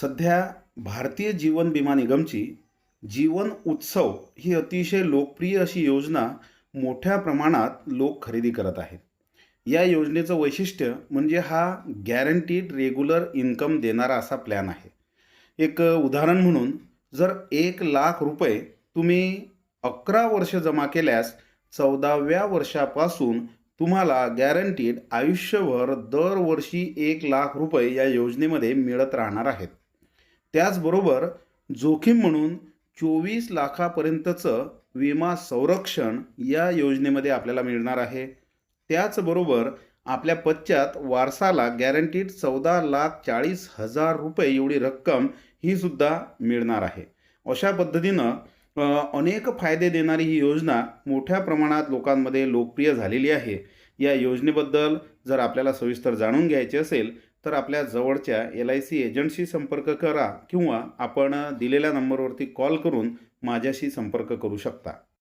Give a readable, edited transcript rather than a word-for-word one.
सध्या भारतीय जीवन विमा निगमची जीवन उत्सव ही अतिशय लोकप्रिय अशी योजना मोठ्या प्रमाणात लोक खरेदी करत आहेत. या योजनेचं वैशिष्ट्य म्हणजे हा गॅरंटीड रेग्युलर इन्कम देणारा असा प्लॅन आहे. एक उदाहरण म्हणून जर 1,00,000 रुपये तुम्ही 11 वर्ष जमा केल्यास 14व्या वर्षापासून तुम्हाला गॅरंटीड आयुष्यभर दरवर्षी 1,00,000 रुपये या योजनेमध्ये मिळत राहणार आहेत. त्याचबरोबर जोखीम म्हणून 24 लाखापर्यंतचं विमा संरक्षण या योजनेमध्ये आपल्याला मिळणार आहे. त्याचबरोबर आपल्या पश्चात वारसाला गॅरंटीड 14,40,000 रुपये एवढी रक्कम ही सुद्धा मिळणार आहे. अशा पद्धतीनं अनेक फायदे देणारी ही योजना मोठ्या प्रमाणात लोकांमध्ये लोकप्रिय झालेली आहे. या योजनेबद्दल जर आपल्याला सविस्तर जाणून घ्यायचे असेल तर आपल्या जवळच्या LIC एजंटशी संपर्क करा किंवा आपण दिलेल्या नंबरवरती कॉल करून माझ्याशी संपर्क करू शकता.